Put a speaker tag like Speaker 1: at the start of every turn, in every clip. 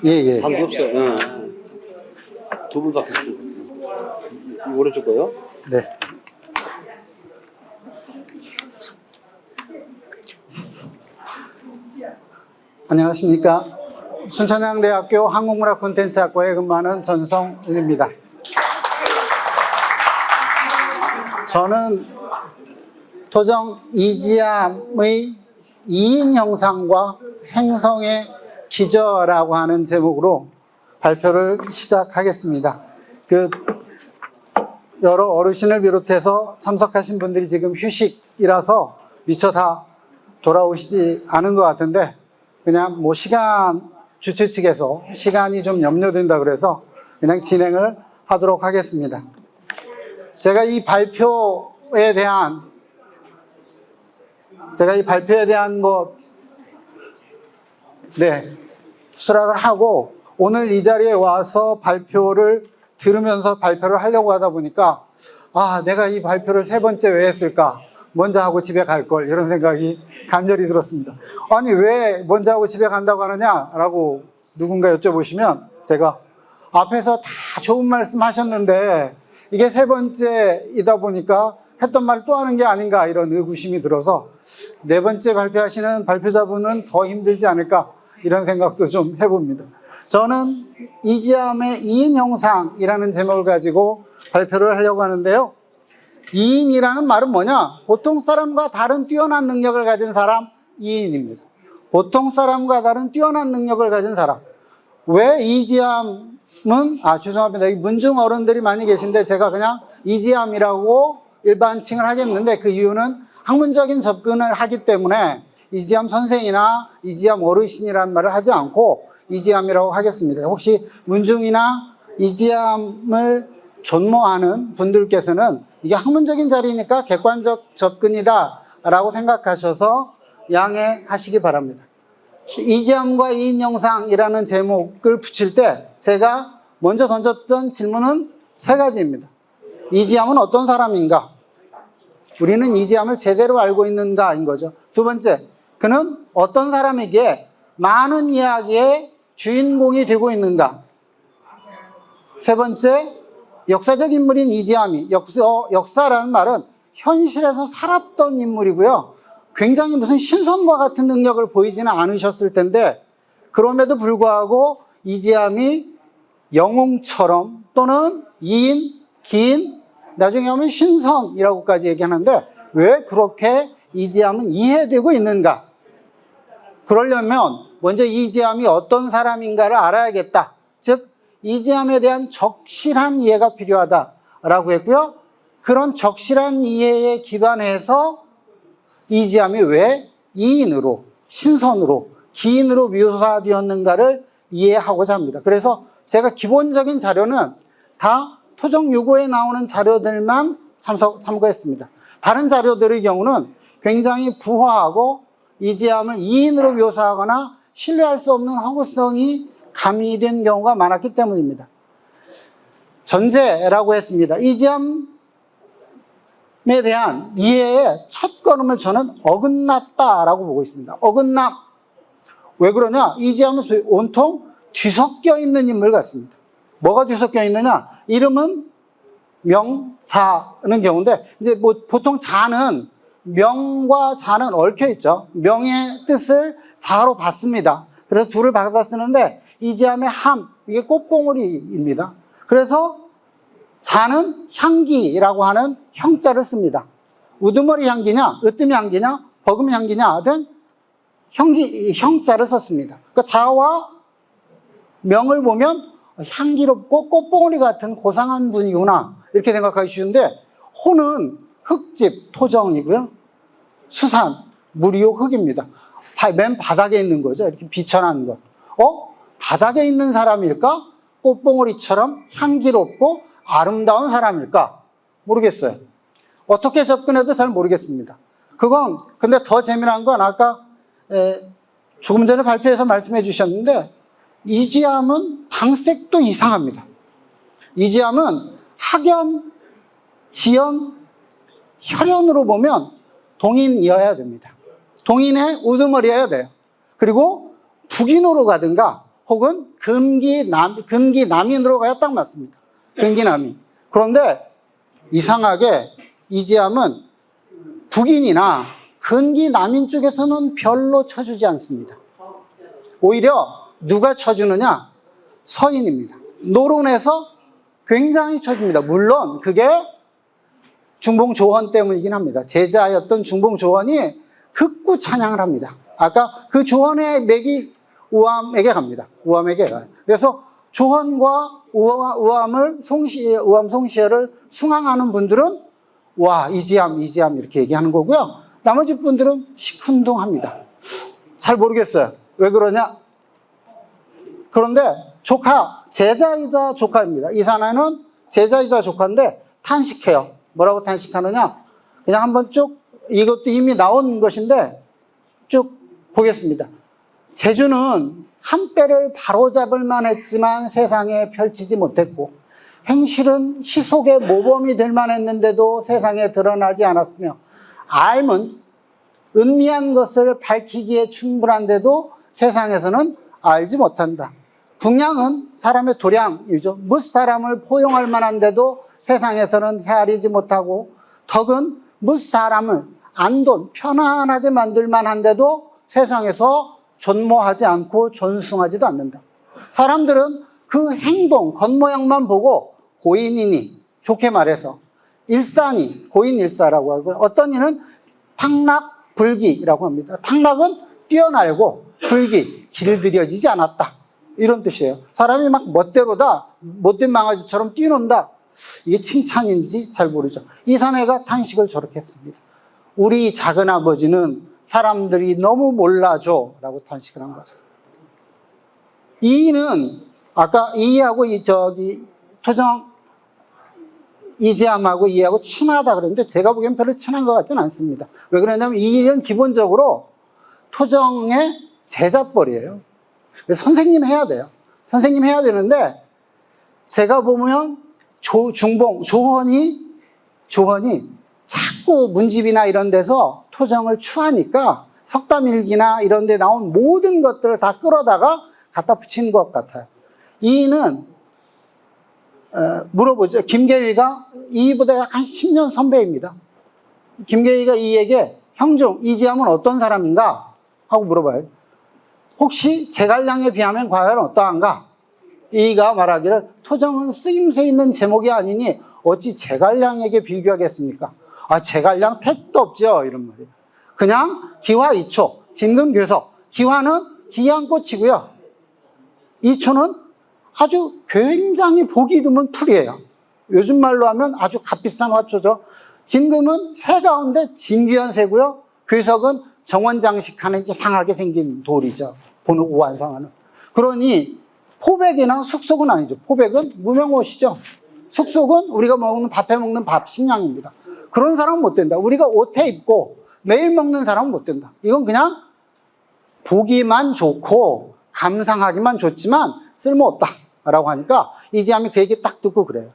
Speaker 1: 예.
Speaker 2: 관계 없어요. 응. 두 분밖에 없어요. 이 오른쪽 거요?
Speaker 1: 네. 안녕하십니까. 순천향대학교 한국문화콘텐츠학과에 근무하는 전성은입니다. 저는 토정 이지암의 2인 형상과 생성의 기저라고 하는 제목으로 발표를 시작하겠습니다. 여러 어르신을 비롯해서 참석하신 분들이 지금 휴식이라서 미처 다 돌아오시지 않은 것 같은데, 그냥 주최 측에서 시간이 좀 염려된다 그래서 그냥 진행을 하도록 하겠습니다. 제가 이 발표에 대한 수락을 하고 오늘 이 자리에 와서 발표를 들으면서 발표를 하려고 하다 보니까 내가 이 발표를 3번째 왜 했을까? 먼저 하고 집에 갈 걸, 이런 생각이 간절히 들었습니다. 아니, 왜 먼저 하고 집에 간다고 하느냐라고 누군가 여쭤보시면 제가 앞에서 다 좋은 말씀 하셨는데 이게 3번째이다 보니까 했던 말을 또 하는 게 아닌가, 이런 의구심이 들어서 4번째 발표하시는 발표자분은 더 힘들지 않을까, 이런 생각도 좀 해봅니다. 저는 이지암의 2인 형상이라는 제목을 가지고 발표를 하려고 하는데요. 2인이라는 말은 뭐냐? 보통 사람과 다른 뛰어난 능력을 가진 사람, 2인입니다. 보통 사람과 다른 뛰어난 능력을 가진 사람. 왜 이지암은, 죄송합니다. 여기 문중 어른들이 많이 계신데 제가 그냥 이지암이라고 일반칭을 하겠는데, 그 이유는 학문적인 접근을 하기 때문에 이지암 선생이나 이지암 어르신이라는 말을 하지 않고 이지암이라고 하겠습니다. 혹시 문중이나 이지암을 존모하는 분들께서는 이게 학문적인 자리니까 객관적 접근이다 라고 생각하셔서 양해하시기 바랍니다. 이지암과 2인 형상이라는 제목을 붙일 때 제가 먼저 던졌던 질문은 3가지입니다. 이지암은 어떤 사람인가? 우리는 이지암을 제대로 알고 있는가인 거죠. 2번째, 그는 어떤 사람이기에 많은 이야기의 주인공이 되고 있는가? 3번째, 역사적 인물인 이지암이, 역사라는 말은 현실에서 살았던 인물이고요. 굉장히 무슨 신선과 같은 능력을 보이지는 않으셨을 텐데, 그럼에도 불구하고 이지암이 영웅처럼 또는 이인, 기인, 나중에 하면 신선이라고까지 얘기하는데, 왜 그렇게 이지암은 이해되고 있는가? 그러려면 먼저 이지암이 어떤 사람인가를 알아야겠다. 즉, 이지암에 대한 적실한 이해가 필요하다라고 했고요. 그런 적실한 이해에 기반해서 이지암이 왜 이인으로, 신선으로, 기인으로 묘사되었는가를 이해하고자 합니다. 그래서 제가 기본적인 자료는 다 토정 유고에 나오는 자료들만 참고했습니다. 다른 자료들의 경우는 굉장히 부화하고 이지암을 이인으로 묘사하거나 신뢰할 수 없는 허구성이 가미된 경우가 많았기 때문입니다. 전제라고 했습니다. 이지암에 대한 이해의 첫 걸음을 저는 어긋났다라고 보고 있습니다. 어긋남. 왜 그러냐? 이지암은 온통 뒤섞여 있는 인물 같습니다. 뭐가 뒤섞여 있느냐? 이름은 명, 자는 경우인데, 이제 보통 자는, 명과 자는 얽혀 있죠. 명의 뜻을 자로 받습니다. 그래서 둘을 받아 쓰는데, 이지암의 함, 이게 꽃봉오리입니다. 그래서 자는 향기라고 하는 형자를 씁니다. 우두머리 향기냐, 으뜸이 향기냐, 버금 향기냐 등 형자를 썼습니다. 그러니까 자와 명을 보면 향기롭고 꽃봉오리 같은 고상한 분이구나, 이렇게 생각하기 쉬운데, 호는 흙집, 토정이고요. 수산, 물이요, 흙입니다. 맨 바닥에 있는 거죠. 이렇게 비천한 것. 바닥에 있는 사람일까? 꽃봉오리처럼 향기롭고 아름다운 사람일까? 모르겠어요. 어떻게 접근해도 잘 모르겠습니다. 근데 더 재미난 건 아까 조금 전에 발표해서 말씀해 주셨는데, 이지암은 당색도 이상합니다. 이지암은 학연, 지연, 혈연으로 보면 동인이어야 됩니다. 동인의 우두머리여야 돼요. 그리고 북인으로 가든가 혹은 금기남인으로 가야 딱 맞습니다. 금기남인. 그런데 이상하게 이지함은 북인이나 근기남인 쪽에서는 별로 쳐주지 않습니다. 오히려 누가 쳐주느냐? 서인입니다. 노론에서 굉장히 쳐줍니다. 물론 그게 중봉조헌 때문이긴 합니다. 제자였던 중봉조헌이 극구 찬양을 합니다. 아까 그 조헌의 맥이 우암에게 갑니다. 우암에게 가요. 그래서 조헌과 우암 송시회를 숭앙하는 분들은 와, 이지함 이렇게 얘기하는 거고요. 나머지 분들은 시큰둥합니다. 잘 모르겠어요. 왜 그러냐? 그런데 제자이자 조카입니다. 이 사내는 제자이자 조카인데 탄식해요. 뭐라고 탄식하느냐? 그냥 한번 쭉, 이것도 이미 나온 것인데 쭉 보겠습니다. 재주는 한때를 바로잡을 만했지만 세상에 펼치지 못했고, 행실은 시속의 모범이 될 만했는데도 세상에 드러나지 않았으며, 알은 은미한 것을 밝히기에 충분한데도 세상에서는 알지 못한다. 궁양은 사람의 도량이죠. 무사람을 포용할 만한데도 세상에서는 헤아리지 못하고, 덕은 무사람을 안돈 편안하게 만들 만한데도 세상에서 존모하지 않고 존숭하지도 않는다. 사람들은 그 행동, 겉모양만 보고 고인이니, 좋게 말해서 일사니, 고인일사라고 하고, 어떤 이는 탁락불기라고 합니다. 탁락은 뛰어날고 불기, 길들여지지 않았다, 이런 뜻이에요. 사람이 막 멋대로다, 못된 망아지처럼 뛰논다. 이게 칭찬인지 잘 모르죠. 이 사내가 탄식을 저렇게 했습니다. 우리 작은아버지는 사람들이 너무 몰라줘 라고 탄식을 한 거죠. 이는 아까 이하고 토정 이지함하고 이하고 친하다 그랬는데 제가 보기엔 별로 친한 것 같지는 않습니다. 왜 그러냐면 이는 기본적으로 토정의 제자뻘이에요. 그래서 선생님 해야 돼요. 선생님 해야 되는데 제가 보면 조헌이 자꾸 문집이나 이런 데서 토정을 추하니까 석담일기나 이런 데 나온 모든 것들을 다 끌어다가 갖다 붙인 것 같아요. 이는 물어보죠. 김계위가 이보다 약 한 10년 선배입니다. 김계위가 이에게 형중 이지함은 어떤 사람인가 하고 물어봐요. 혹시 제갈량에 비하면 과연 어떠한가? 이가 말하기를 토정은 쓰임새 있는 제목이 아니니 어찌 제갈량에게 비교하겠습니까? 아, 제갈량 택도 없죠, 이런 말이에요. 그냥 기화이초, 진금괴석. 기화는 기양꽃이고요. 이초는 아주 굉장히 보기 드문 풀이에요. 요즘 말로 하면 아주 값비싼 화초죠. 진금은 새 가운데 진귀한 새고요. 괴석은 정원장식하는 상하게 생긴 돌이죠. 보는 오한상하는. 그러니 포백이나 숙속은 아니죠. 포백은 무명옷이죠. 숙속은 우리가 먹는 밥해 먹는 밥, 식량입니다. 그런 사람은 못 된다. 우리가 옷에 입고 매일 먹는 사람은 못 된다. 이건 그냥 보기만 좋고 감상하기만 좋지만 쓸모없다 라고 하니까 이지함이 그 얘기 딱 듣고 그래요.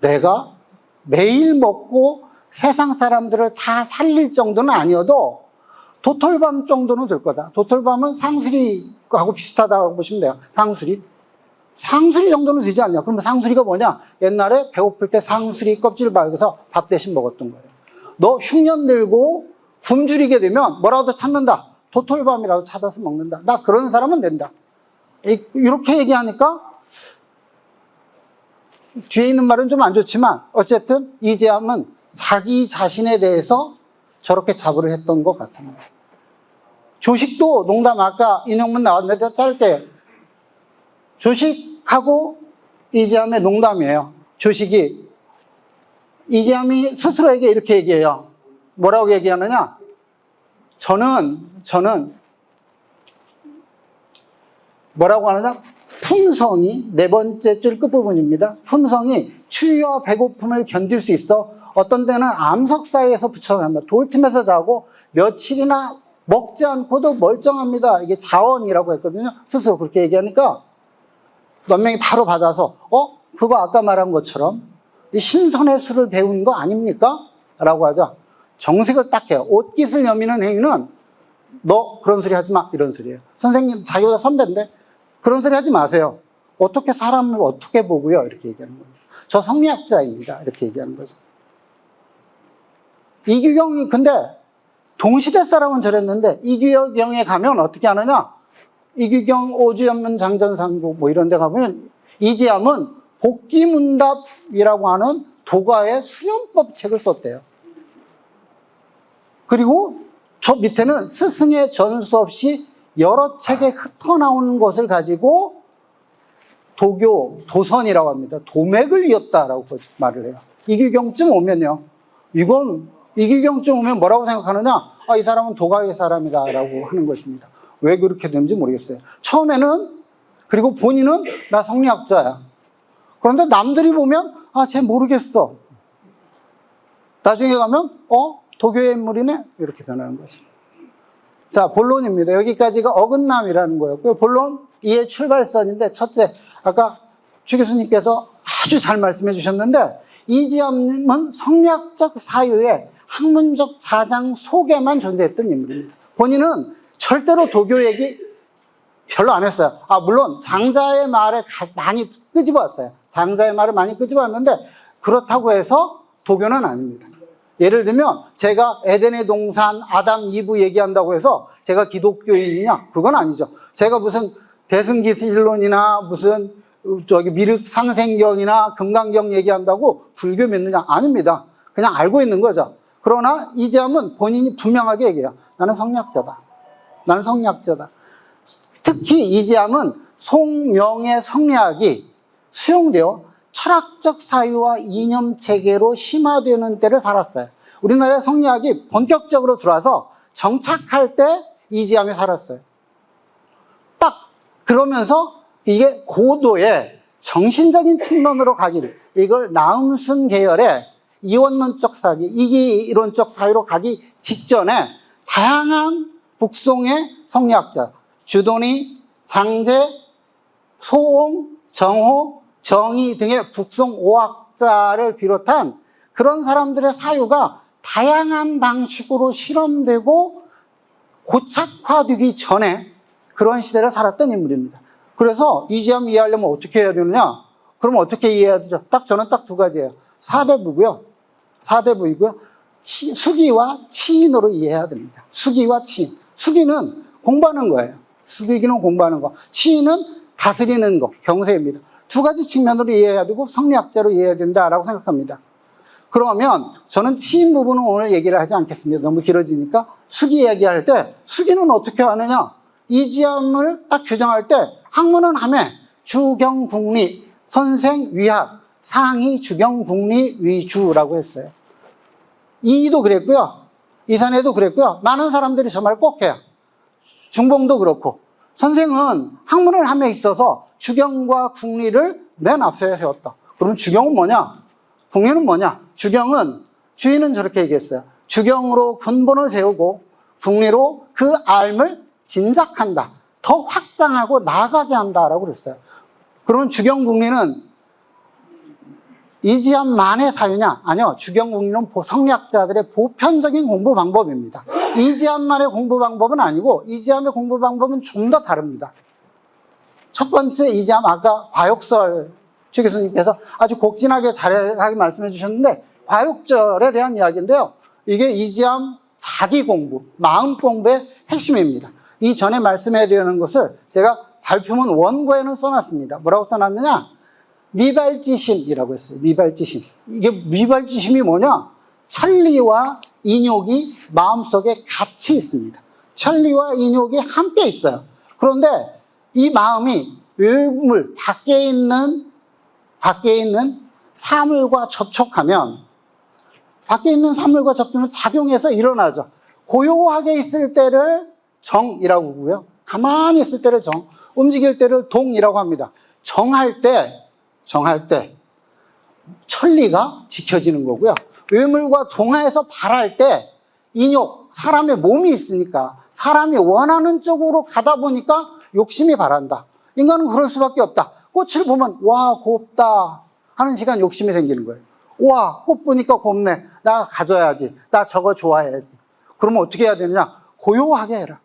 Speaker 1: 내가 매일 먹고 세상 사람들을 다 살릴 정도는 아니어도 도털밤 정도는 될 거다. 도털밤은 상수리하고 비슷하다고 보시면 돼요. 상수리 정도는 되지 않냐. 그러면 상수리가 뭐냐? 옛날에 배고플 때 상수리 껍질 박여서 밥 대신 먹었던 거예요. 너 흉년 들고 굶주리게 되면 뭐라도 찾는다. 도털밤이라도 찾아서 먹는다. 나 그런 사람은 된다. 이렇게 얘기하니까 뒤에 있는 말은 좀 안 좋지만 어쨌든 이지함은 자기 자신에 대해서 저렇게 자부를 했던 것 같아요. 조식도 농담, 아까 인용문 나왔는데 짧게 조식하고 이지함의 농담이에요. 조식이 이지함이 스스로에게 이렇게 얘기해요. 뭐라고 얘기하느냐? 저는 뭐라고 하느냐? 품성이 네 번째 줄 끝부분입니다. 품성이 추위와 배고픔을 견딜 수 있어. 어떤 때는 암석 사이에서 붙여갑니다. 돌틈에서 자고 며칠이나 먹지 않고도 멀쩡합니다. 이게 자원이라고 했거든요. 스스로 그렇게 얘기하니까 몇 명이 바로 받아서 그거 아까 말한 것처럼 신선의 수를 배운 거 아닙니까? 라고 하죠. 정색을 딱 해요. 옷깃을 여미는 행위는 너 그런 소리 하지 마, 이런 소리예요. 선생님 자기보다 선배인데 그런 소리 하지 마세요. 어떻게 사람을 어떻게 보고요, 이렇게 얘기하는 거예요. 저 성리학자입니다, 이렇게 얘기하는 거죠. 이규경이 근데 동시대 사람은 저랬는데 이규경에 가면 어떻게 하느냐, 이규경, 오주연문, 장전상국 뭐 이런 데 가보면 이지암은 복귀문답이라고 하는 도가의 수련법 책을 썼대요. 그리고 저 밑에는 스승의 전수 없이 여러 책에 흩어나오는 것을 가지고 도교, 도선이라고 합니다. 도맥을 이었다라고 말을 해요. 이규경쯤 오면요. 이규경쯤 오면 뭐라고 생각하느냐? 아, 이 사람은 도가의 사람이다라고 하는 것입니다. 왜 그렇게 되는지 모르겠어요. 처음에는, 그리고 본인은 나 성리학자야. 그런데 남들이 보면, 아, 쟤 모르겠어. 나중에 가면, 도교의 인물이네? 이렇게 변하는 거죠. 자, 본론입니다. 여기까지가 어긋남이라는 거였고요. 본론, 이해 출발선인데, 첫째, 아까 최 교수님께서 아주 잘 말씀해 주셨는데, 이지암은 성리학적 사유의 학문적 자장 속에만 존재했던 인물입니다. 본인은 절대로 도교 얘기 별로 안 했어요. 아, 물론 장자의 말을 많이 끄집어 왔어요. 장자의 말을 많이 끄집어 왔는데 그렇다고 해서 도교는 아닙니다. 예를 들면 제가 에덴의 동산 아담 이브 얘기한다고 해서 제가 기독교인이냐? 그건 아니죠. 제가 무슨 대승기시론이나 무슨 미륵상생경이나 금강경 얘기한다고 불교 믿느냐? 아닙니다. 그냥 알고 있는 거죠. 그러나 이지암은 본인이 분명하게 얘기해요. 나는 성리학자다. 나는 성리학자다. 특히 이지암은 송명의 성리학이 수용되어 철학적 사유와 이념 체계로 심화되는 때를 살았어요. 우리나라의 성리학이 본격적으로 들어와서 정착할 때 이지암이 살았어요. 딱 그러면서 이게 고도의 정신적인 측면으로 가기를, 이걸 나음순 계열의 이원론적 사기, 이기론적 사유로 가기 직전에 다양한 북송의 성리학자, 주도니, 장제, 소옹, 정호, 정의 등의 북송 5학자를 비롯한 그런 사람들의 사유가 다양한 방식으로 실험되고 고착화되기 전에 그런 시대를 살았던 인물입니다. 그래서 이지암 이해하려면 어떻게 해야 되느냐? 그럼 어떻게 이해해야 되죠? 저는 딱 두 가지예요. 사대부고요. 사대부이고요. 수기와 치인으로 이해해야 됩니다. 수기와 치인. 수기는 공부하는 거예요. 수기는 공부하는 거. 치인은 다스리는 거, 경세입니다. 두 가지 측면으로 이해해야 되고 성리학자로 이해해야 된다라고 생각합니다. 그러면 저는 치인 부분은 오늘 얘기를 하지 않겠습니다. 너무 길어지니까. 수기 얘기할 때 수기는 어떻게 하느냐? 이지암을 딱 규정할 때 학문은 하매 주경국리, 선생위학, 상이 주경국리 위주라고 했어요. 이도 그랬고요. 이산해도 그랬고요. 많은 사람들이 저 말 꼭 해요. 중봉도 그렇고. 선생은 학문을 함에 있어서 주경과 국리를 맨 앞서에 세웠다. 그러면 주경은 뭐냐? 국리는 뭐냐? 주인은 저렇게 얘기했어요. 주경으로 근본을 세우고 국리로 그 알을 진작한다. 더 확장하고 나아가게 한다라고 그랬어요. 그러면 주경국리는 이지암만의 사유냐? 아니요. 주경국리는 성리학자들의 보편적인 공부 방법입니다. 이지암만의 공부 방법은 아니고 이지암의 공부 방법은 좀 더 다릅니다. 첫 번째 이지암, 아까 과욕설 최 교수님께서 아주 곡진하게 잘하게 말씀해 주셨는데 과욕절에 대한 이야기인데요. 이게 이지암 자기 공부, 마음 공부의 핵심입니다. 이 전에 말씀해 드리는 것을 제가 발표문 원고에는 써놨습니다. 뭐라고 써놨느냐? 미발지심이라고 했어요. 미발지심. 이게 미발지심이 뭐냐? 천리와 인욕이 마음속에 같이 있습니다. 천리와 인욕이 함께 있어요. 그런데 이 마음이 외물, 밖에 있는 사물과 접촉하면 작용해서 일어나죠. 고요하게 있을 때를 정이라고 하고요. 가만히 있을 때를 정, 움직일 때를 동이라고 합니다. 정할 때 천리가 지켜지는 거고요. 외물과 동화에서 발할 때 인욕, 사람의 몸이 있으니까 사람이 원하는 쪽으로 가다 보니까 욕심이 발한다. 인간은 그럴 수밖에 없다. 꽃을 보면 와 곱다 하는 시간 욕심이 생기는 거예요. 와 꽃 보니까 곱네. 나 가져야지. 나 저거 좋아해야지. 그러면 어떻게 해야 되느냐? 고요하게 해라.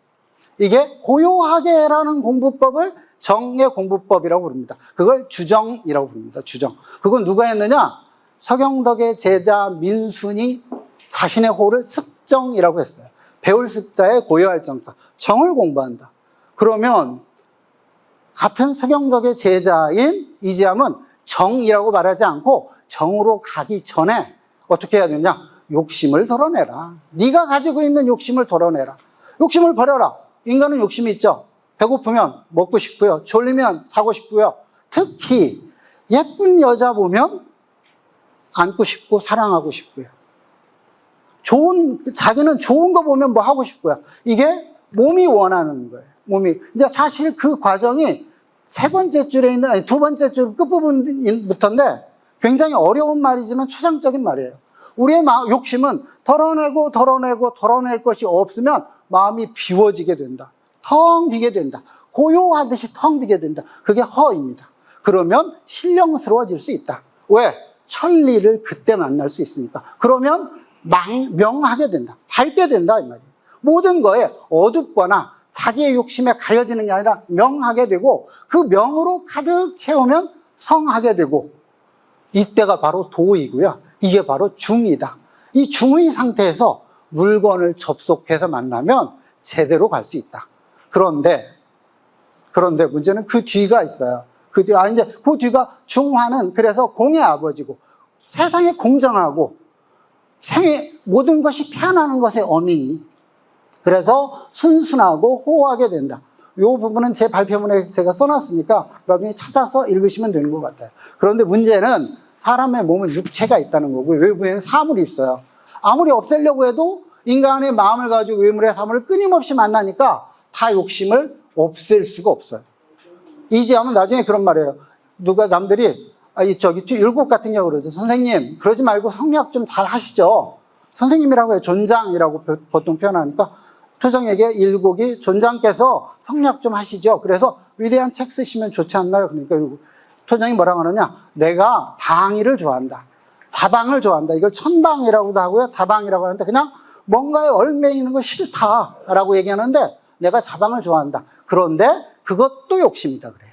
Speaker 1: 이게 고요하게 해라는 공부법을 정의 공부법이라고 부릅니다. 그걸 주정이라고 부릅니다. 주정. 그건 누가 했느냐? 서경덕의 제자 민순이 자신의 호를 습정이라고 했어요. 배울 습자에 고요할 정자. 정을 공부한다. 그러면 같은 서경덕의 제자인 이지함은 정이라고 말하지 않고 정으로 가기 전에 어떻게 해야 되냐? 욕심을 덜어내라. 네가 가지고 있는 욕심을 덜어내라. 욕심을 버려라. 인간은 욕심이 있죠. 배고프면 먹고 싶고요. 졸리면 자고 싶고요. 특히 예쁜 여자 보면 안고 싶고 사랑하고 싶고요. 자기는 좋은 거 보면 뭐 하고 싶고요. 이게 몸이 원하는 거예요. 몸이. 근데 사실 그 과정이 세 번째 줄에 있는, 아니, 두 번째 줄 끝부분부터인데 굉장히 어려운 말이지만 추상적인 말이에요. 우리의 욕심은 덜어낼 것이 없으면 마음이 비워지게 된다. 텅 비게 된다. 고요하듯이 텅 비게 된다. 그게 허입니다. 그러면 신령스러워질 수 있다. 왜? 천리를 그때 만날 수 있으니까. 그러면 명하게 된다. 밝게 된다 이 말이에요. 모든 거에 어둡거나 자기의 욕심에 가려지는 게 아니라 명하게 되고 그 명으로 가득 채우면 성하게 되고 이때가 바로 도이고요. 이게 바로 중이다. 이 중의 상태에서 물건을 접속해서 만나면 제대로 갈 수 있다. 그런데 문제는 그 뒤가 있어요. 그 뒤가 중화는 그래서 공의 아버지고 세상에 공정하고 모든 것이 태어나는 것의 어미니 그래서 순순하고 호하게 된다. 이 부분은 제 발표문에 제가 써놨으니까 나중에 찾아서 읽으시면 되는 것 같아요. 그런데 문제는 사람의 몸은 육체가 있다는 거고 외부에는 사물이 있어요. 아무리 없애려고 해도 인간의 마음을 가지고 외물의 사물을 끊임없이 만나니까 다 욕심을 없앨 수가 없어요. 이지하면 나중에 그런 말이에요. 남들이 율곡 같은 경우 그러죠. 선생님 그러지 말고 성리학 좀 잘 하시죠. 선생님이라고 해요. 존장이라고 보통 표현하니까 토정에게 율곡이 존장께서 성리학 좀 하시죠. 그래서 위대한 책 쓰시면 좋지 않나요? 그러니까 토정이 뭐라고 하느냐? 내가 방위를 좋아한다. 자방을 좋아한다. 이걸 천방이라고도 하고요. 자방이라고 하는데 그냥 뭔가에 얽매이는 거 싫다라고 얘기하는데 내가 자방을 좋아한다. 그런데 그것도 욕심이다 그래요.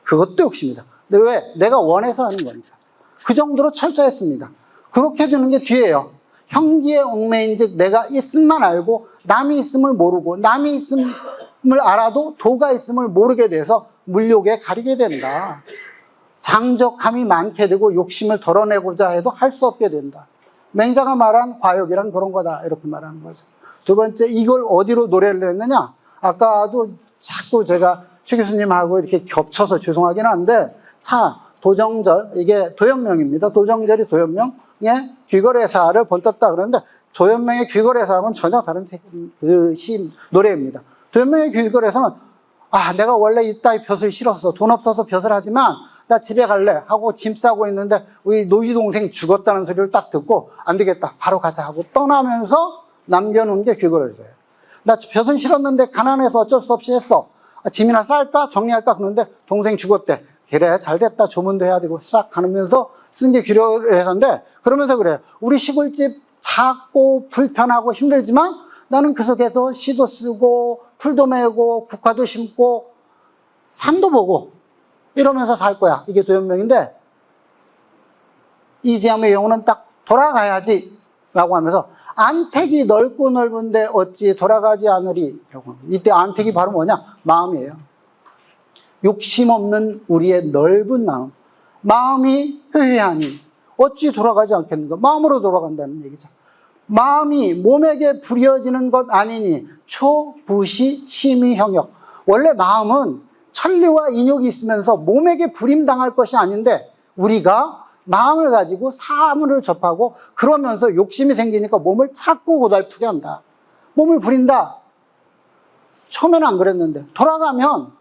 Speaker 1: 그것도 욕심이다. 근데 왜? 내가 원해서 하는 거니까. 그 정도로 철저했습니다. 그렇게 되는 게 뒤에요. 형기의 얽매인 즉 내가 있음만 알고 남이 있음을 모르고 남이 있음을 알아도 도가 있음을 모르게 돼서 물욕에 가리게 된다. 장적함이 많게 되고 욕심을 덜어내고자 해도 할 수 없게 된다. 맹자가 말한 과욕이란 그런 거다 이렇게 말하는 거죠. 두 번째 이걸 어디로 노래를 했느냐. 아까도 자꾸 제가 최 교수님하고 이렇게 겹쳐서 죄송하긴 한데 도정절 이게 도연명입니다. 도정절이 도연명의 귀거래사를 번떴다 그러는데 도연명의 귀거래사하고는 전혀 다른 노래입니다. 도연명의 귀거래사는 내가 원래 이따위 벼슬 싫었어. 돈 없어서 벼슬 하지만 나 집에 갈래 하고 짐 싸고 있는데 우리 노이 동생 죽었다는 소리를 딱 듣고 안 되겠다 바로 가자 하고 떠나면서 남겨놓은 게 귀거래사예요. 나 벼슬 싫었는데 가난해서 어쩔 수 없이 했어. 짐이나 쌀까 정리할까 그러는데 동생 죽었대. 그래 잘됐다 조문도 해야 되고 싹 가면서 쓴 게 귀거래사인데 그러면서 그래요. 우리 시골집 작고 불편하고 힘들지만 나는 그 속에서 시도 쓰고 풀도 메고 국화도 심고 산도 보고 이러면서 살 거야. 이게 도연명인데 이지함의 경우는 딱 돌아가야지 라고 하면서 안택이 넓고 넓은데 어찌 돌아가지 않으리. 이때 안택이 바로 뭐냐? 마음이에요. 욕심 없는 우리의 넓은 마음. 마음이 회회하니 어찌 돌아가지 않겠는가? 마음으로 돌아간다는 얘기죠. 마음이 몸에게 부려지는 것 아니니 초부시 심의 형역. 원래 마음은 천리와 인욕이 있으면서 몸에게 부림당할 것이 아닌데 우리가 마음을 가지고 사물을 접하고 그러면서 욕심이 생기니까 몸을 자꾸 고달프게 한다. 몸을 부린다. 처음에는 안 그랬는데 돌아가면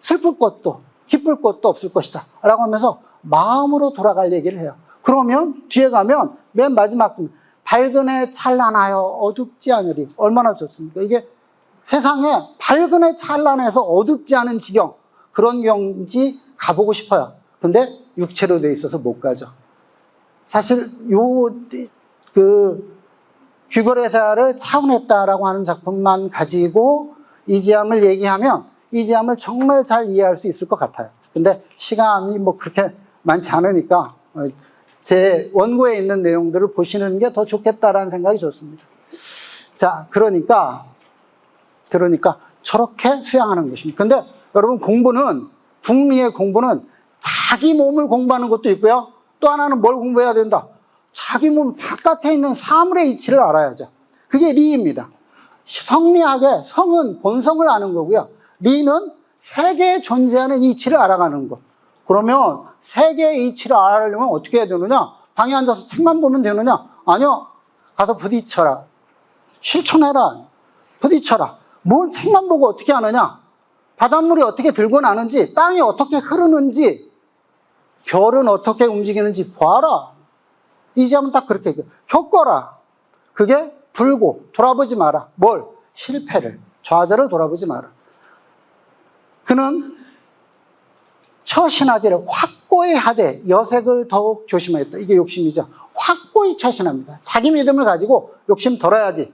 Speaker 1: 슬플 것도 기쁠 것도 없을 것이다 라고 하면서 마음으로 돌아갈 얘기를 해요. 그러면 뒤에 가면 맨 마지막 밝은 해 찬란하여 어둡지 않으리. 얼마나 좋습니까? 이게 세상에 밝은 해 찬란해서 어둡지 않은 지경 그런 경지 가보고 싶어요. 근데 육체로 돼 있어서 못 가죠. 사실 귀거래사를 차원했다라고 하는 작품만 가지고 이지함을 얘기하면 이지함을 정말 잘 이해할 수 있을 것 같아요. 근데 시간이 뭐 그렇게 많지 않으니까 제 원고에 있는 내용들을 보시는 게 더 좋겠다라는 생각이 좋습니다. 자, 그러니까 저렇게 수양하는 것입니다. 근데 여러분 북미의 공부는 자기 몸을 공부하는 것도 있고요. 또 하나는 뭘 공부해야 된다? 자기 몸 바깥에 있는 사물의 이치를 알아야죠. 그게 리입니다. 성리학의 성은 본성을 아는 거고요. 리는 세계에 존재하는 이치를 알아가는 것. 그러면 세계의 이치를 알아려면 어떻게 해야 되느냐? 방에 앉아서 책만 보면 되느냐? 아니요. 가서 부딪혀라. 실천해라. 부딪혀라. 뭘 책만 보고 어떻게 하느냐? 바닷물이 어떻게 들고 나는지, 땅이 어떻게 흐르는지, 별은 어떻게 움직이는지 봐라. 이지함은 딱 그렇게 겪어라. 그게 불고 돌아보지 마라. 뭘? 실패를, 좌절을 돌아보지 마라. 그는 처신하기를 확고히 하되 여색을 더욱 조심하였다. 이게 욕심이죠. 확고히 처신합니다. 자기 믿음을 가지고 욕심 덜어야지.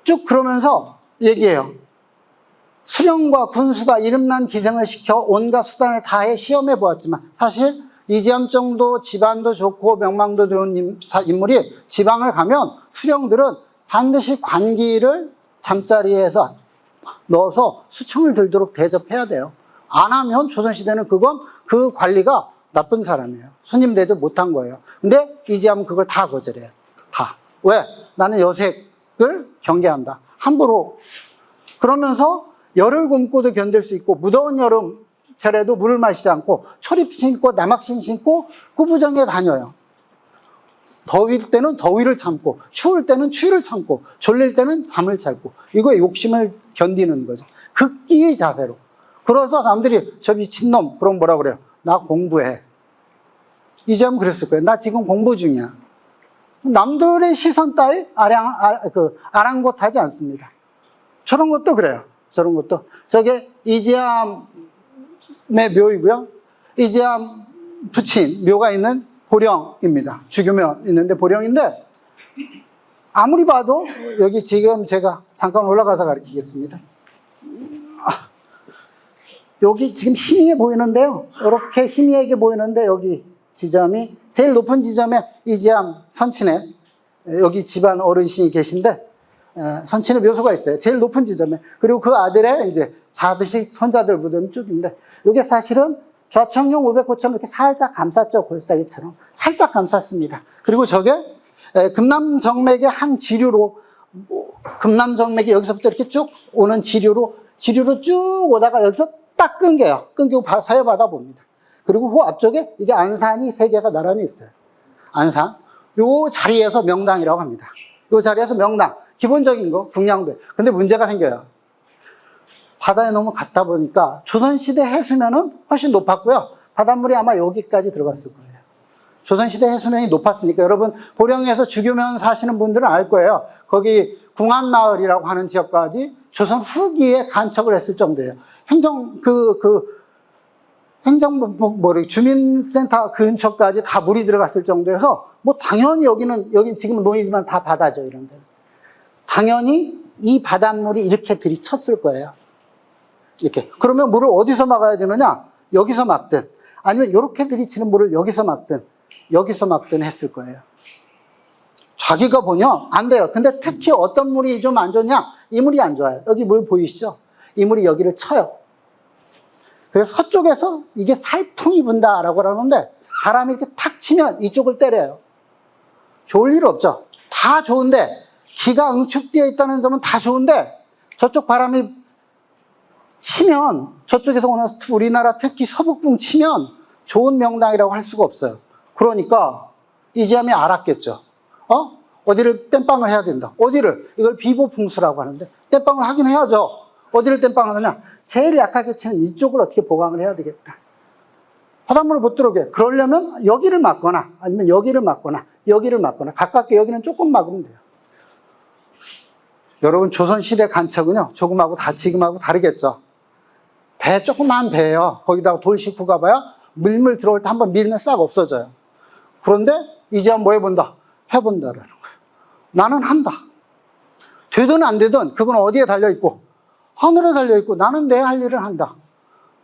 Speaker 1: 쭉 그러면서 얘기해요. 수령과 군수가 이름난 기생을 시켜 온갖 수단을 다해 시험해 보았지만 사실 이지함 정도 집안도 좋고 명망도 좋은 인물이 지방을 가면 수령들은 반드시 관기를 잠자리에서 넣어서 수청을 들도록 대접해야 돼요. 안 하면 조선시대는 그 관리가 나쁜 사람이에요. 손님 대접 못한 거예요. 근데 이지함은 그걸 다 거절해요. 다. 왜? 나는 여색을 경계한다. 함부로. 그러면서 열을 굶고도 견딜 수 있고 무더운 여름 절에도 물을 마시지 않고 초립 신고 남학신 신고 구부정에 다녀요. 더울 때는 더위를 참고 추울 때는 추위를 참고 졸릴 때는 잠을 참고 이거 욕심을 견디는 거죠. 극기의 자세로. 그래서 사람들이 저 미친놈 그럼 뭐라 그래요? 나 공부해. 이지함은 그랬을 거예요. 나 지금 공부 중이야. 남들의 시선 따위 아랑곳하지 않습니다. 저런 것도 그래요. 저런 것도. 저게 이지함의 묘이고요. 이지함 부친 묘가 있는 보령입니다. 주교묘 있는데 보령인데 아무리 봐도 여기 지금 제가 잠깐 올라가서 가르치겠습니다. 여기 지금 희미해 보이는데요. 이렇게 희미하게 보이는데 여기 지점이 제일 높은 지점에 이지함 선친의 여기 집안 어르신이 계신데 선친의 묘소가 있어요. 제일 높은 지점에. 그리고 그 아들의 이제 자드식 손자들 묻은 쪽인데 이게 사실은 좌청룡 500호처럼 이렇게 살짝 감쌌죠. 골짜기처럼. 살짝 감쌌습니다. 그리고 저게 금남정맥의 한 지류로 금남정맥이 여기서부터 이렇게 쭉 오는 지류로 쭉 오다가 여기서 딱 끊겨요. 끊기고 서해바다 봅니다. 그리고 그 앞쪽에 이게 안산이 세 개가 나란히 있어요. 안산. 요 자리에서 명당이라고 합니다. 요 자리에서 명당. 기본적인 거, 북량도에. 근데 문제가 생겨요. 바다에 너무 갔다 보니까 조선시대 해수면은 훨씬 높았고요. 바닷물이 아마 여기까지 들어갔을 거예요. 조선시대 해수면이 높았으니까 여러분 보령에서 주교면 사시는 분들은 알 거예요. 거기 궁안마을이라고 하는 지역까지 조선 후기에 간척을 했을 정도예요. 주민센터 근처까지 다 물이 들어갔을 정도여서 뭐 당연히 여긴 지금은 논이지만 다 바다죠, 이런 데. 당연히 이 바닷물이 이렇게 들이쳤을 거예요. 이렇게. 그러면 물을 어디서 막아야 되느냐? 여기서 막든, 아니면 이렇게 들이치는 물을 여기서 막든 했을 거예요. 자기가 보면 안 돼요. 근데 특히 어떤 물이 좀 안 좋냐? 이 물이 안 좋아요. 여기 물 보이시죠? 이 물이 여기를 쳐요. 그래서 서쪽에서 이게 살통이 분다라고 하는데 바람이 이렇게 탁 치면 이쪽을 때려요. 좋을 일 없죠. 다 좋은데 기가 응축되어 있다는 점은 다 좋은데 저쪽 바람이 치면 저쪽에서 오는 우리나라 특히 서북풍 치면 좋은 명당이라고 할 수가 없어요. 그러니까 이지함이 알았겠죠. 어디를 땜빵을 해야 된다. 어디를? 이걸 비보풍수라고 하는데 땜빵을 하긴 해야죠. 어디를 땜빵을 하느냐? 제일 약하게 치는 이쪽을 어떻게 보강을 해야 되겠다. 바닷물을 못 들어오게. 그러려면 여기를 막거나 아니면 여기를 막거나 가깝게 여기는 조금 막으면 돼요. 여러분 조선시대 간척은요. 조금하고 지금하고 다르겠죠. 조그만 배예요. 거기다가 돌 싣고 가봐야 밀물 들어올 때 한번 밀면 싹 없어져요. 그런데 이제 뭐 해본다? 해본다라는 거예요. 나는 한다. 되든 안 되든 그건 어디에 달려있고 하늘에 달려있고 나는 내 할 일을 한다.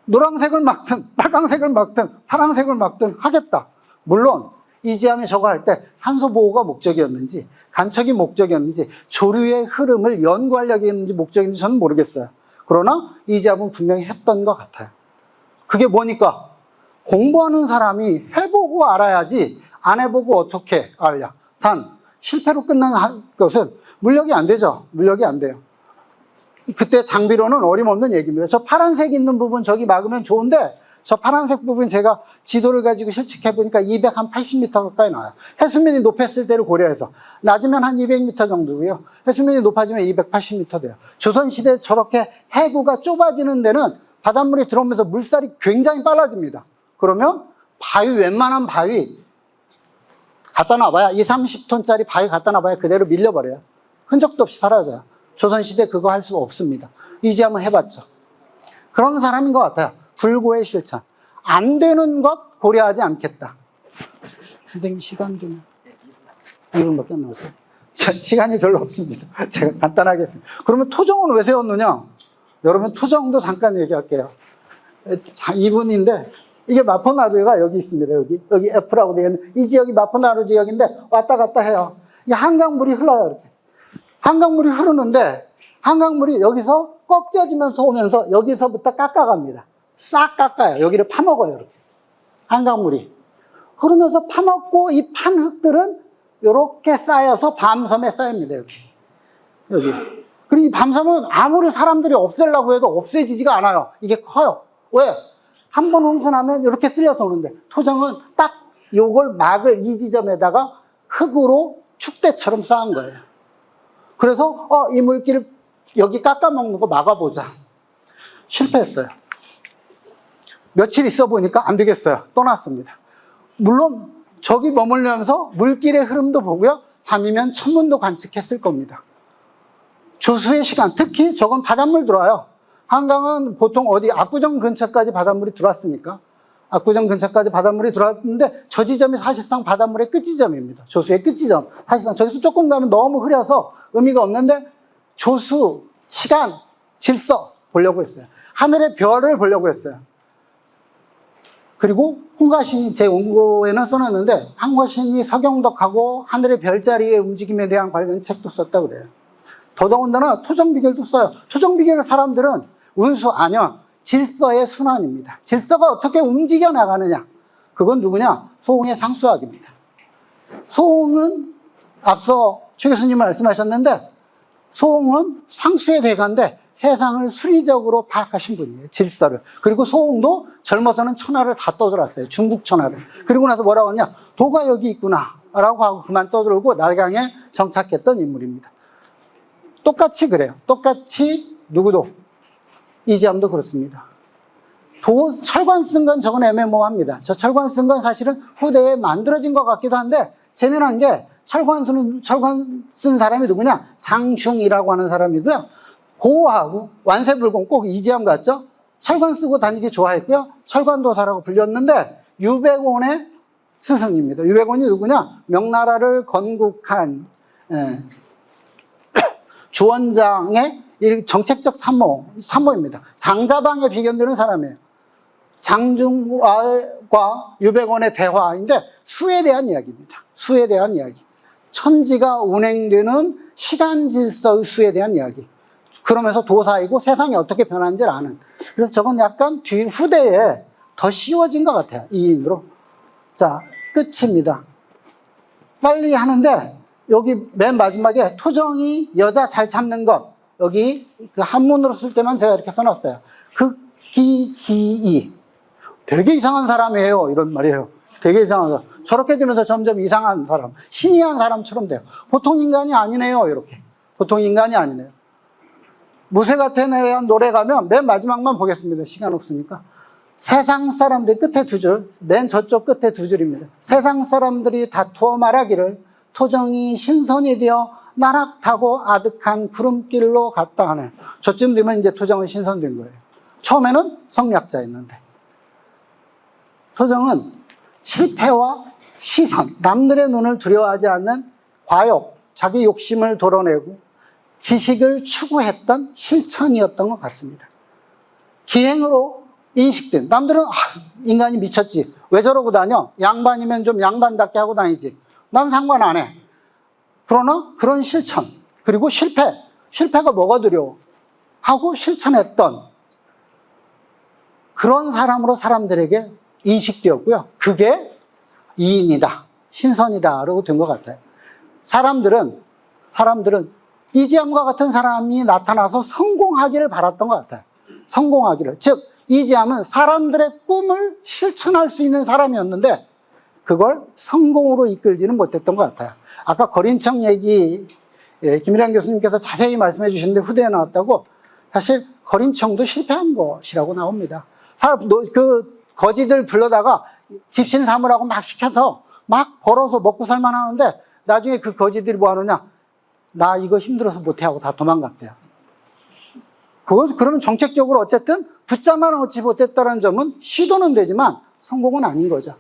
Speaker 1: 노란색을 막든 빨강색을 막든 파란색을 막든 하겠다. 물론 이지함이 저거 할 때 산소 보호가 목적이었는지 간척이 목적이었는지 조류의 흐름을 연구하려고 했는지 목적인지 저는 모르겠어요. 그러나 이지함은 분명히 했던 것 같아요. 그게 뭐니까? 공부하는 사람이 해보고 알아야지 안 해보고 어떻게 알냐. 단 실패로 끝난 것은 물력이 안 되죠. 물력이 안 돼요. 그때 장비로는 어림없는 얘기입니다. 저 파란색 있는 부분 저기 막으면 좋은데 저 파란색 부분 제가 지도를 가지고 실측해 보니까 280m 가까이 나와요. 해수면이 높았을 때를 고려해서 낮으면 한 200m 정도고요. 해수면이 높아지면 280m 돼요. 조선시대 저렇게 해구가 좁아지는 데는 바닷물이 들어오면서 물살이 굉장히 빨라집니다. 그러면 바위, 웬만한 바위 갖다 놔봐야 20, 30톤짜리 바위 갖다 놔봐야 그대로 밀려버려요. 흔적도 없이 사라져요. 조선시대 그거 할 수 없습니다. 이제 한번 해봤죠. 그런 사람인 것 같아요. 불고의 실천. 안 되는 것 고려하지 않겠다. 선생님 시간 좀 2분밖에 안 남았어요. 시간이 별로 없습니다. 제가 간단하게 했습니다. 그러면 토정은 왜 세웠느냐? 여러분 토정도 잠깐 얘기할게요. 2분인데 이게 마포나루가 여기 있습니다. 여기 F라고 되어 있는 이 지역이 마포나루 지역인데 왔다 갔다 해요. 이 한강물이 흘러요. 이렇게. 한강물이 흐르는데 한강물이 여기서 꺾여지면서 오면서 여기서부터 깎아갑니다. 싹 깎아요. 여기를 파먹어요. 이렇게. 한강물이 흐르면서 파먹고 이 판 흙들은 이렇게 쌓여서 밤섬에 쌓입니다. 여기. 그리고 이 밤섬은 아무리 사람들이 없애려고 해도 없애지지가 않아요. 이게 커요. 왜? 한 번 홍수나면 이렇게 쓸려서 오는데 토정은 딱 요걸 막을 이 지점에다가 흙으로 축대처럼 쌓은 거예요. 그래서 이 물길을 여기 깎아먹는 거 막아보자. 실패했어요. 며칠 있어 보니까 안 되겠어요. 떠났습니다. 물론 저기 머물면서 물길의 흐름도 보고요. 밤이면 천문도 관측했을 겁니다. 조수의 시간, 특히 저건 바닷물 들어와요. 한강은 보통 어디 압구정 근처까지 바닷물이 들어왔으니까 압구정 근처까지 바닷물이 들어왔는데 저 지점이 사실상 바닷물의 끝지점입니다. 조수의 끝지점. 사실상 저기서 조금 가면 너무 흐려서 의미가 없는데 조수, 시간, 질서 보려고 했어요. 하늘의 별을 보려고 했어요. 그리고 홍가신이 제 원고에는 써놨는데 홍가신이 서경덕하고 하늘의 별자리의 움직임에 대한 관련 책도 썼다고 그래요. 더더군다나 토정비결도 써요. 토정비결 사람들은 운수, 안현, 질서의 순환입니다. 질서가 어떻게 움직여 나가느냐. 그건 누구냐? 소홍의 상수학입니다. 소홍은 앞서 최 교수님 말씀하셨는데 소홍은 상수의 대가인데 세상을 수리적으로 파악하신 분이에요. 질서를. 그리고 소홍도 젊어서는 천하를 다 떠돌았어요. 중국 천하를. 그리고 나서 뭐라고 하냐? 도가 여기 있구나 라고 하고 그만 떠돌고 나강에 정착했던 인물입니다. 똑같이 그래요. 똑같이 누구도 이지함도 그렇습니다. 철관 쓴 건 저건 애매모호합니다. 저 철관 쓴 건 사실은 후대에 만들어진 것 같기도 한데 재미난 게 철관 쓴 사람이 누구냐? 장중이라고 하는 사람이고요. 고하고 완세불공 꼭 이지함 같죠? 철관 쓰고 다니기 좋아했고요. 철관도사라고 불렸는데 유백원의 스승입니다. 유백원이 누구냐? 명나라를 건국한 주원장의 정책적 참모입니다. 장자방에 비견되는 사람이에요. 장중과 유백원의 대화인데 수에 대한 이야기입니다. 수에 대한 이야기. 천지가 운행되는 시간 질서의 수에 대한 이야기. 그러면서 도사이고 세상이 어떻게 변하는지를 아는. 그래서 저건 약간 후대에 더 쉬워진 것 같아요. 이인으로. 자, 끝입니다. 빨리 하는데 여기 맨 마지막에 토정이 여자 잘 참는 것. 여기 그 한문으로 쓸 때만 제가 이렇게 써놨어요. 극기기이. 되게 이상한 사람이에요. 이런 말이에요. 되게 이상한 사람. 저렇게 되면서 점점 이상한 사람. 신이한 사람처럼 돼요. 보통 인간이 아니네요. 이렇게. 보통 인간이 아니네요. 무쇠같은에 대한 노래 가면 맨 마지막만 보겠습니다. 시간 없으니까. 세상 사람들 끝에 두 줄, 맨 저쪽 끝에 두 줄입니다. 세상 사람들이 다투어 말하기를 토정이 신선이 되어 나락타고 아득한 구름길로 갔다 하네. 저쯤 되면 이제 토정은 신선된 거예요. 처음에는 성략자였는데. 토정은 실패와 시선, 남들의 눈을 두려워하지 않는 과욕, 자기 욕심을 도려내고 지식을 추구했던 실천이었던 것 같습니다. 기행으로 인식된, 남들은 인간이 미쳤지, 왜 저러고 다녀? 양반이면 좀 양반답게 하고 다니지, 난 상관 안 해. 그러나 그런 실천, 그리고 실패가 뭐가 두려워 하고 실천했던 그런 사람으로 사람들에게 인식되었고요. 그게 이인이다, 신선이다라고 된 것 같아요. 사람들은 이지암과 같은 사람이 나타나서 성공하기를 바랐던 것 같아요. 성공하기를. 즉, 이지암은 사람들의 꿈을 실천할 수 있는 사람이었는데 그걸 성공으로 이끌지는 못했던 것 같아요. 아까 거린청 얘기, 김일환 교수님께서 자세히 말씀해 주셨는데 후대에 나왔다고, 사실 거린청도 실패한 것이라고 나옵니다. 그 거지들 불러다가 집신 삼으라고 막 시켜서 막 벌어서 먹고 살만 하는데 나중에 그 거지들이 뭐 하느냐, 나 이거 힘들어서 못해 하고 다 도망갔대요. 그러면 정책적으로 어쨌든 붙잡아 놓지 못했다는 점은 시도는 되지만 성공은 아닌 거죠.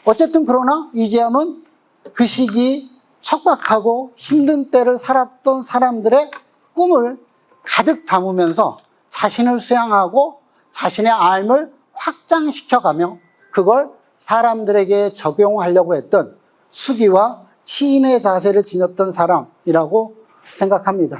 Speaker 1: 어쨌든 그러나 이지암은 그 시기 척박하고 힘든 때를 살았던 사람들의 꿈을 가득 담으면서 자신을 수양하고 자신의 삶을 확장시켜가며 그걸 사람들에게 적용하려고 했던 수기와 치인의 자세를 지녔던 사람이라고 생각합니다.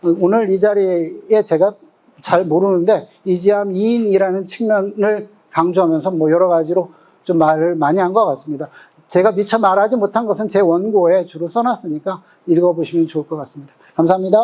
Speaker 1: 오늘 이 자리에 제가 잘 모르는데 이지암 이인이라는 측면을 강조하면서 뭐 여러 가지로 좀 말을 많이 한 것 같습니다. 제가 미처 말하지 못한 것은 제 원고에 주로 써놨으니까 읽어보시면 좋을 것 같습니다. 감사합니다.